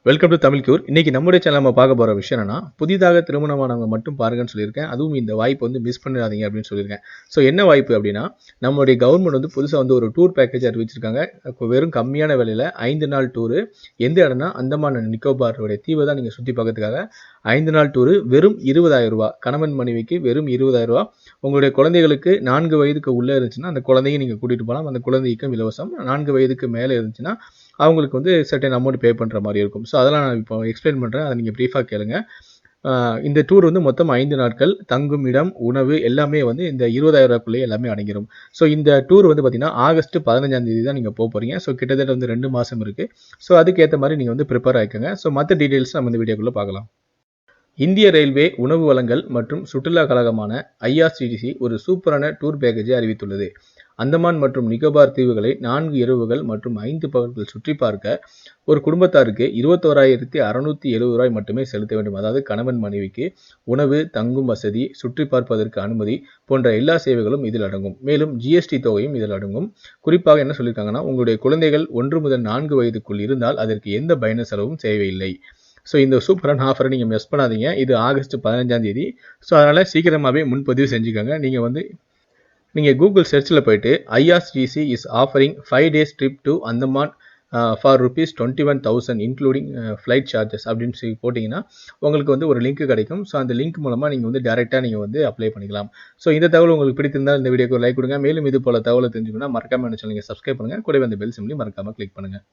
Welcome to Tamil cure. இன்னைக்கு நம்முடைய channel நம்ம பார்க்க போகிற விஷயம் என்னன்னா, புதிதாக திருமணமானவங்க மட்டும் பாருங்கன்னு சொல்லியிருக்கேன். அதுவும் இந்த வாய்ப்பு வந்து மிஸ் பண்ணிடாதீங்க அப்படின்னு சொல்லியிருக்கேன். ஸோ என்ன வாய்ப்பு அப்படின்னா, நம்மளுடைய கவர்மெண்ட் வந்து புதுசாக வந்து ஒரு டூர் பேக்கேஜ் அறிவிச்சிருக்காங்க. வெறும் கம்மியான விலையில் 5 நாள் டூரு. எந்த இடம்னா அந்தமான் அண்ட் நிக்கோபாருடைய தீவை தான் நீங்கள் சுற்றி பார்க்கறதுக்காக 5 நாள் டூரு வெறும் 20,000 ரூபா. கணவன் மனைவிக்கு வெறும் 20,000 ரூபா. உங்களுடைய குழந்தைகளுக்கு 4 வயதுக்கு உள்ளே இருந்துச்சுன்னா அந்த குழந்தையை நீங்கள் கூட்டிகிட்டு போகலாம். அந்த குழந்தைக்கும் இலவசம். 4 வயதுக்கு மேலே இருந்துச்சுன்னா அவங்களுக்கு வந்து சர்டன் அமௌண்ட் பே பண்ணுற மாதிரி இருக்கும். ஸோ அதெல்லாம் நான் இப்போ எக்ஸ்பிளைன் பண்ணுறேன். அதை நீங்கள் ப்ரீஃபாக கேளுங்க. இந்த டூர் வந்து மொத்தம் 5 நாட்கள். தங்கும் இடம், உணவு எல்லாமே வந்து இந்த 20,000 ரூபாய்க்குள்ளேயே எல்லாமே அடங்கிடும். ஸோ இந்த டூர் வந்து பார்த்தீங்கன்னா ஆகஸ்ட் 15ஆம் தேதி தான் நீங்கள் போகிறீங்க. ஸோ கிட்டத்தட்ட வந்து 2 மாதம் இருக்குது. ஸோ அதுக்கேற்ற மாதிரி நீங்கள் வந்து ப்ரிப்பேர் ஆகிக்கோங்க. ஸோ மற்ற டீட்டெயில்ஸ் நம்ம இந்த வீடியோக்குள்ளே பார்க்கலாம். இந்திய ரயில்வே உணவு வழங்கல் மற்றும் சுற்றுலா கழகமான ஐஆர்சிடிசி ஒரு சூப்பரான டூர் பேக்கேஜை அறிவித்துள்ளது. அந்தமான் மற்றும் நிக்கோபார் தீவுகளை 4 இரவுகள் மற்றும் 5 பகல்கள் சுற்றி பார்க்க ஒரு குடும்பத்தாருக்கு 21,670 ரூபாய் மட்டுமே செலுத்த வேண்டும். அதாவது கணவன் மனைவிக்கு உணவு, தங்கும் வசதி, சுற்றி பார்ப்பதற்கு அனுமதி போன்ற எல்லா சேவைகளும் இதில் அடங்கும். மேலும் ஜிஎஸ்டி தொகையும் இதில் அடங்கும். குறிப்பாக என்ன சொல்லியிருக்காங்கன்னா, உங்களுடைய குழந்தைகள் 1 முதல் 4 வயதுக்குள் இருந்தால் அதற்கு எந்த பயண செலவும் தேவையில்லை. ஸோ இந்த சூப்பரான ஆஃபரை நீங்கள் மிஸ் பண்ணாதீங்க. இது ஆகஸ்ட் 15ஆம் தேதி. ஸோ அதனால் சீக்கிரமாகவே முன்பதிவு செஞ்சுக்கோங்க. நீங்கள் கூகுள் சர்ச்சில் போயிட்டு IRCTC is offering 5 days trip to Andaman for ₹21,000 including flight charges அப்படின்னு சொல்லி போட்டிங்கன்னா உங்களுக்கு வந்து ஒரு லிங்க் கிடைக்கும். ஸோ அந்த லிங்க் மூலமாக நீங்கள் வந்து டேரெக்டாக நீங்கள் வந்து அப்ளை பண்ணிக்கலாம். ஸோ இந்த தகவல் உங்களுக்கு பிடித்திருந்தால் இந்த வீடியோக்கு லைக் கொடுங்க. மேலும் இது போல தகவலை தெரிஞ்சுக்கணும்னா மறக்காமல் என்ன சேனல் நீங்கள் சப்ஸ்கிரைப் பண்ணுங்கள். கூடவே அந்த பெல் சிம்லையும் மறக்காமல் கிளிக் பண்ணுங்கள்.